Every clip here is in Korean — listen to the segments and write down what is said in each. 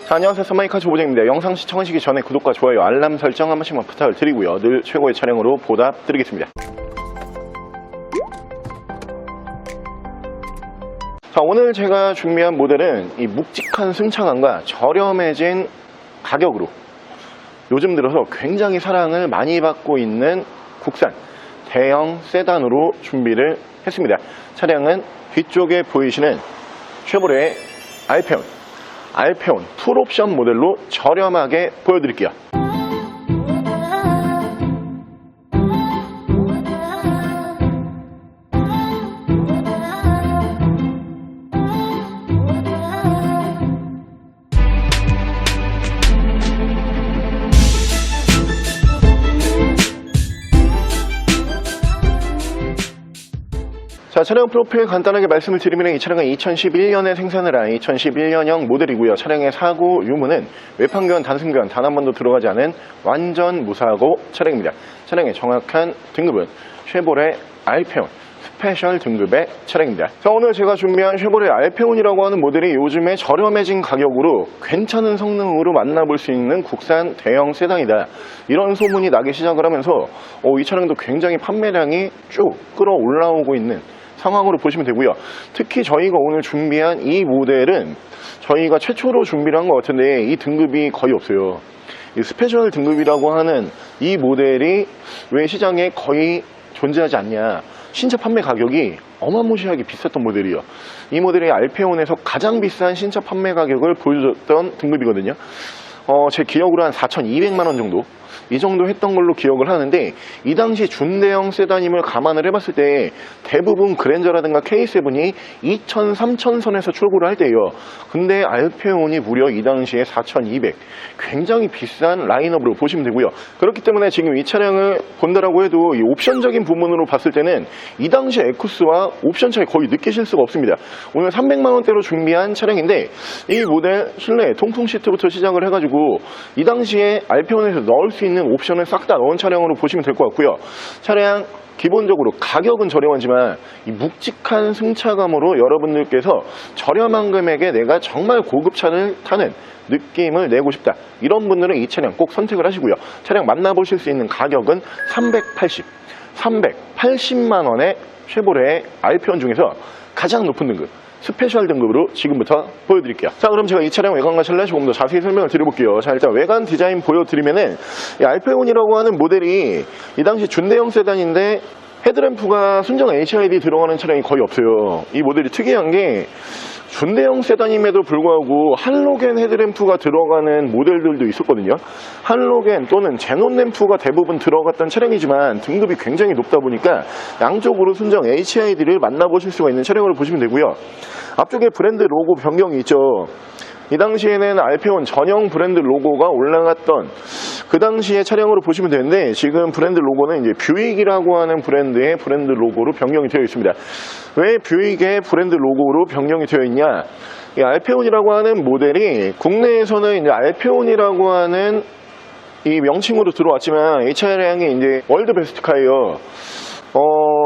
자, 안녕하세요. 서마이카 조보정입니다. 영상 시청하시기 전에 구독과 좋아요, 알람 설정 한 번씩만 부탁을 드리고요. 늘 최고의 차량으로 보답드리겠습니다. 자, 오늘 제가 준비한 모델은 이 묵직한 승차감과 저렴해진 가격으로 요즘 들어서 굉장히 사랑을 많이 받고 있는 국산 대형 세단으로 준비를 했습니다. 차량은 뒤쪽에 보이시는 쉐보레 알페온 풀옵션 모델로 저렴하게 보여드릴게요. 자, 차량 프로필 간단하게 말씀을 드리면 이 차량은 2011년에 생산을 한 2011년형 모델이고요. 차량의 사고 유무는 외판교환, 단순교환 단 한 번도 들어가지 않은 완전 무사고 차량입니다. 차량의 정확한 등급은 쉐보레 알페온 스페셜 등급의 차량입니다. 자, 오늘 제가 준비한 쉐보레 알페온이라고 하는 모델이 요즘에 저렴해진 가격으로 괜찮은 성능으로 만나볼 수 있는 국산 대형 세단이다, 이런 소문이 나기 시작을 하면서 이 차량도 굉장히 판매량이 쭉 끌어올라오고 있는 상황으로 보시면 되고요. 특히 저희가 오늘 준비한 이 모델은 저희가 최초로 준비를 한 것 같은데 이 등급이 거의 없어요. 이 스페셜 등급이라고 하는 이 모델이 왜 시장에 거의 존재하지 않냐, 신차 판매 가격이 어마무시하게 비쌌던 모델이에요. 이 모델이 알페온에서 가장 비싼 신차 판매 가격을 보여줬던 등급이거든요. 제 기억으로 한 4,200만원 정도, 이 정도 했던 걸로 기억을 하는데, 이 당시 준대형 세단임을 감안을 해봤을 때 대부분 그랜저라든가 K7이 2,000, 3,000선에서 출고를 할 때예요. 근데 알페온이 무려 이 당시에 4,200, 굉장히 비싼 라인업으로 보시면 되고요. 그렇기 때문에 지금 이 차량을 본다라고 해도 이 옵션적인 부분으로 봤을 때는 이 당시 에쿠스와 옵션 차이 거의 느끼실 수가 없습니다. 오늘 300만원대로 준비한 차량인데, 이 모델 실내 통풍 시트부터 시작을 해가지고 이 당시에 알페온에서 넣을 수 있는 옵션을 싹 다 넣은 차량으로 보시면 될 것 같고요. 차량 기본적으로 가격은 저렴하지만 이 묵직한 승차감으로 여러분들께서 저렴한 금액에 내가 정말 고급차를 타는 느낌을 내고 싶다, 이런 분들은 이 차량 꼭 선택을 하시고요. 차량 만나보실 수 있는 가격은 380만원의 쉐보레 알페온 중에서 가장 높은 등급 스페셜 등급으로 지금부터 보여드릴게요. 자, 그럼 제가 이 차량 외관과 실내 조금 더 자세히 설명을 드려볼게요. 자, 일단 외관 디자인 보여드리면은 이 알페온이라고 하는 모델이 이 당시 준대형 세단인데 헤드램프가 순정 HID 들어가는 차량이 거의 없어요. 이 모델이 특이한 게 준대형 세단임에도 불구하고 할로겐 헤드램프가 들어가는 모델들도 있었거든요. 할로겐 또는 제논 램프가 대부분 들어갔던 차량이지만 등급이 굉장히 높다 보니까 양쪽으로 순정 HID를 만나보실 수가 있는 차량으로 보시면 되고요. 앞쪽에 브랜드 로고 변경이 있죠. 이 당시에는 알페온 전용 브랜드 로고가 올라갔던 그 당시의 차량으로 보시면 되는데, 지금 브랜드 로고는 이제 뷰익이라고 하는 브랜드의 브랜드 로고로 변경이 되어 있습니다. 왜 뷰익의 브랜드 로고로 변경이 되어 있냐? 이 알페온이라고 하는 모델이 국내에서는 이제 알페온이라고 하는 이 명칭으로 들어왔지만 이 차량이 이제 월드 베스트 카예요.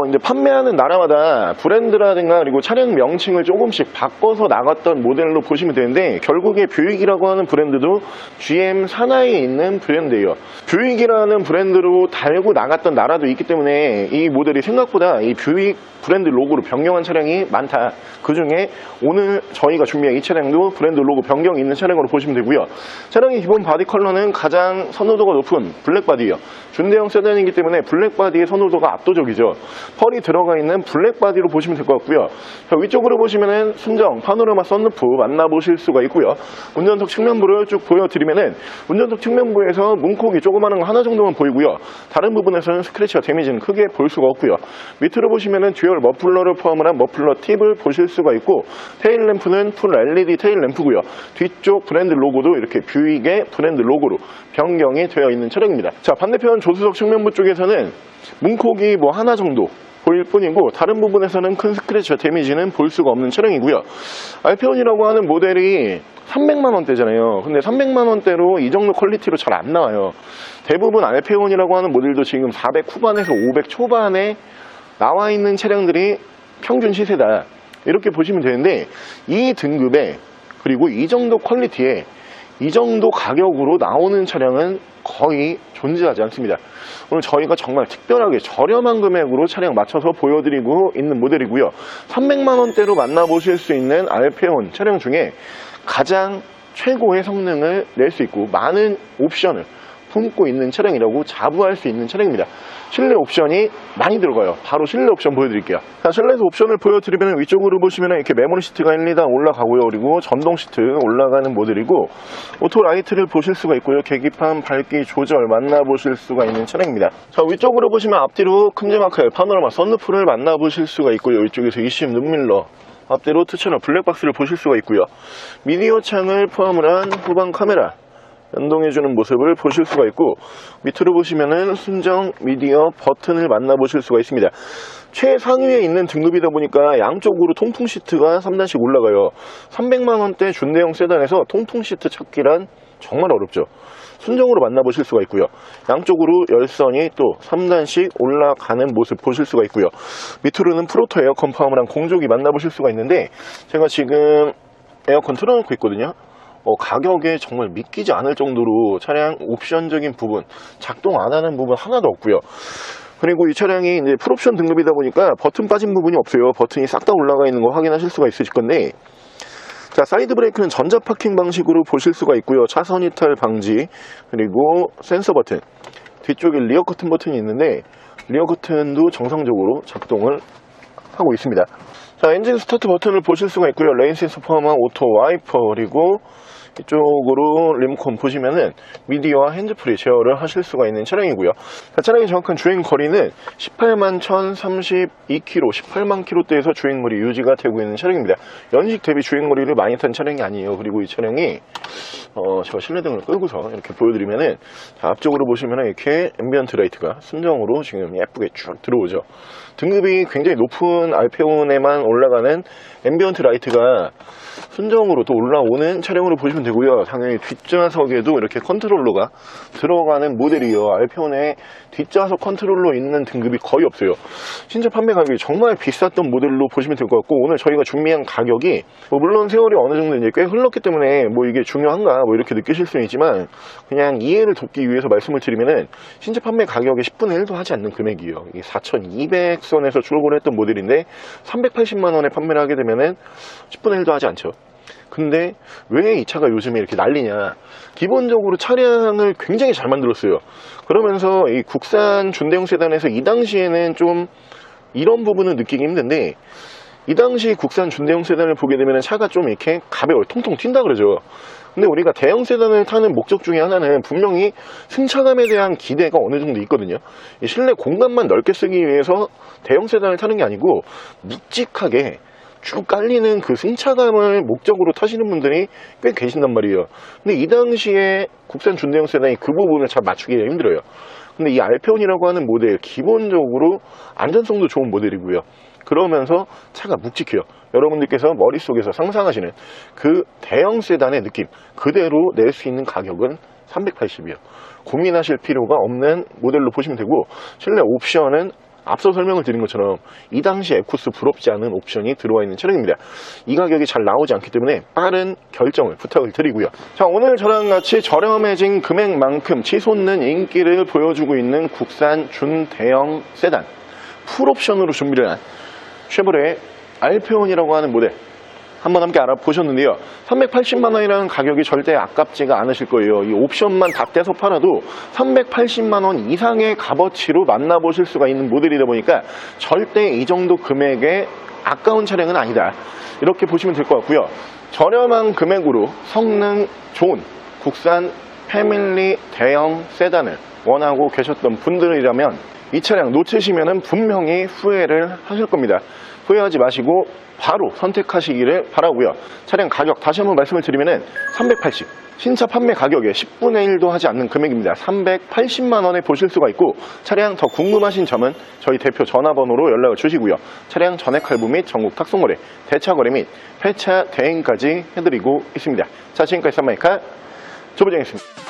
이제 판매하는 나라마다 브랜드라든가 그리고 차량 명칭을 조금씩 바꿔서 나갔던 모델로 보시면 되는데, 결국에 뷰익이라고 하는 브랜드도 GM 산하에 있는 브랜드예요. 뷰익이라는 브랜드로 달고 나갔던 나라도 있기 때문에 이 모델이 생각보다 이 뷰익 브랜드 로고로 변경한 차량이 많다. 그 중에 오늘 저희가 준비한 이 차량도 브랜드 로고 변경이 있는 차량으로 보시면 되고요. 차량의 기본 바디 컬러는 가장 선호도가 높은 블랙 바디예요. 준대형 세단이기 때문에 블랙 바디의 선호도가 압도적이죠. 펄이 들어가 있는 블랙 바디로 보시면 될 것 같고요. 자, 위쪽으로 보시면은 순정 파노라마 썬루프 만나보실 수가 있고요. 운전석 측면부를 쭉 보여드리면은 운전석 측면부에서 문콕이 조그마한 거 하나 정도만 보이고요. 다른 부분에서는 스크래치와 데미지는 크게 볼 수가 없고요. 밑으로 보시면은 듀얼 머플러를 포함을 한 머플러 팁을 보실 수가 있고, 테일 램프는 풀 LED 테일 램프고요. 뒤쪽 브랜드 로고도 이렇게 뷰익의 브랜드 로고로 변경이 되어 있는 차량입니다. 자, 반대편 조수석 측면부 쪽에서는 문콕이 뭐 하나 정도 보일 뿐이고, 다른 부분에서는 큰 스크래치와 데미지는 볼 수가 없는 차량이고요. 알페온이라고 하는 모델이 300만원대잖아요. 근데 300만원대로 이 정도 퀄리티로 잘 안 나와요. 대부분 알페온이라고 하는 모델도 지금 400 후반에서 500 초반에 나와 있는 차량들이 평균 시세다, 이렇게 보시면 되는데, 이 등급에 그리고 이 정도 퀄리티에 이 정도 가격으로 나오는 차량은 거의 존재하지 않습니다. 오늘 저희가 정말 특별하게 저렴한 금액으로 차량 맞춰서 보여드리고 있는 모델이고요. 300만원대로 만나보실 수 있는 알페온 차량 중에 가장 최고의 성능을 낼 수 있고 많은 옵션을 품고 있는 차량이라고 자부할 수 있는 차량입니다. 실내 옵션이 많이 들어가요. 바로 실내 옵션 보여드릴게요. 자, 실내에서 옵션을 보여드리면 위쪽으로 보시면 이렇게 메모리 시트가 1, 2단 올라가고요. 그리고 전동 시트 올라가는 모델이고 오토 라이트를 보실 수가 있고요. 계기판 밝기 조절 만나보실 수가 있는 차량입니다. 자, 위쪽으로 보시면 앞뒤로 큼지막하게 파노라마 선루프를 만나보실 수가 있고요. 이쪽에서 ECM 눈밀러, 앞뒤로 투처럼 블랙박스를 보실 수가 있고요. 미디어 창을 포함을 한 후방 카메라 연동해주는 모습을 보실 수가 있고 밑으로 보시면은 순정 미디어 버튼을 만나보실 수가 있습니다. 최상위에 있는 등급이다 보니까 양쪽으로 통풍 시트가 3단씩 올라가요. 300만원대 준대형 세단에서 통풍 시트 찾기란 정말 어렵죠. 순정으로 만나보실 수가 있고요. 양쪽으로 열선이 또 3단씩 올라가는 모습 보실 수가 있고요. 밑으로는 프로토 에어컨 포함을 한 공조기 만나보실 수가 있는데 제가 지금 에어컨 틀어놓고 있거든요. 가격에 정말 믿기지 않을 정도로 차량 옵션적인 부분, 작동 안 하는 부분 하나도 없고요. 그리고 이 차량이 이제 풀옵션 등급이다 보니까 버튼 빠진 부분이 없어요. 버튼이 싹 다 올라가 있는 거 확인하실 수가 있으실 건데, 자, 사이드 브레이크는 전자 파킹 방식으로 보실 수가 있고요. 차선 이탈 방지, 그리고 센서 버튼, 뒤쪽에 리어 커튼 버튼이 있는데 리어 커튼도 정상적으로 작동을 하고 있습니다. 자, 엔진 스타트 버튼을 보실 수가 있고요. 레인 센서 포함한 오토 와이퍼, 그리고 이쪽으로 리모컨 보시면은 미디어와 핸즈프리 제어를 하실 수가 있는 차량이고요. 자, 차량의 정확한 주행 거리는 18만 1032km, 18만 km대에서 주행거리 유지가 되고 있는 차량입니다. 연식 대비 주행거리를 많이 탄 차량이 아니에요. 그리고 이 차량이 제가 실내등을 끄고서 이렇게 보여드리면은, 자, 앞쪽으로 보시면은 이렇게 앰비언트 라이트가 순정으로 지금 예쁘게 쭉 들어오죠. 등급이 굉장히 높은 알페온에만 올라가는 앰비언트 라이트가 순정으로 또 올라오는 차량으로 보시면 되고요. 당연히 뒷좌석에도 이렇게 컨트롤러가 들어가는 모델이에요. 알페온에 뒷좌석 컨트롤러 있는 등급이 거의 없어요. 신차 판매 가격이 정말 비쌌던 모델로 보시면 될 것 같고, 오늘 저희가 준비한 가격이 물론 세월이 어느 정도 이제 꽤 흘렀기 때문에 이게 중요한가 이렇게 느끼실 수는 있지만, 그냥 이해를 돕기 위해서 말씀을 드리면은 신차 판매 가격의 10분의 1도 하지 않는 금액이에요. 이게 4,200선에서 출고를 했던 모델인데 380만 원에 판매를 하게 되면은 10분의 1도 하지 않죠. 근데 왜 이 차가 요즘에 이렇게 난리냐, 기본적으로 차량을 굉장히 잘 만들었어요. 그러면서 이 국산 준대형 세단에서 이 당시에는 좀 이런 부분은 느끼기 힘든데, 이 당시 국산 준대형 세단을 보게 되면 차가 좀 이렇게 가벼워요. 통통 튄다 그러죠. 근데 우리가 대형 세단을 타는 목적 중에 하나는 분명히 승차감에 대한 기대가 어느 정도 있거든요. 이 실내 공간만 넓게 쓰기 위해서 대형 세단을 타는 게 아니고 묵직하게 쭉 깔리는 그 승차감을 목적으로 타시는 분들이 꽤 계신단 말이에요. 근데 이 당시에 국산 준대형 세단이 그 부분을 잘 맞추기가 힘들어요. 근데 이 알페온이라고 하는 모델 기본적으로 안전성도 좋은 모델이고요. 그러면서 차가 묵직해요. 여러분들께서 머릿속에서 상상하시는 그 대형 세단의 느낌 그대로 낼 수 있는 가격은 380이에요. 고민하실 필요가 없는 모델로 보시면 되고, 실내 옵션은 앞서 설명을 드린 것처럼 이 당시 에쿠스 부럽지 않은 옵션이 들어와 있는 차량입니다. 이 가격이 잘 나오지 않기 때문에 빠른 결정을 부탁을 드리고요. 자, 오늘 저랑 같이 저렴해진 금액만큼 치솟는 인기를 보여주고 있는 국산 준대형 세단 풀옵션으로 준비를 한 쉐보레 알페온이라고 하는 모델 한번 함께 알아보셨는데요. 380만 원이라는 가격이 절대 아깝지가 않으실 거예요. 이 옵션만 다 떼서 팔아도 380만 원 이상의 값어치로 만나보실 수가 있는 모델이다 보니까 절대 이 정도 금액에 아까운 차량은 아니다, 이렇게 보시면 될 것 같고요. 저렴한 금액으로 성능 좋은 국산 패밀리 대형 세단을 원하고 계셨던 분들이라면 이 차량 놓치시면 분명히 후회를 하실 겁니다. 후회하지 마시고 바로 선택하시기를 바라고요. 차량 가격 다시 한번 말씀을 드리면 380, 신차 판매 가격의 10분의 1도 하지 않는 금액입니다. 380만 원에 보실 수가 있고, 차량 더 궁금하신 점은 저희 대표 전화번호로 연락을 주시고요. 차량 전액 할부 및 전국 탁송거래, 대차거래 및 폐차 대행까지 해드리고 있습니다. 자, 지금까지 썬마이카 조부장이었습니다.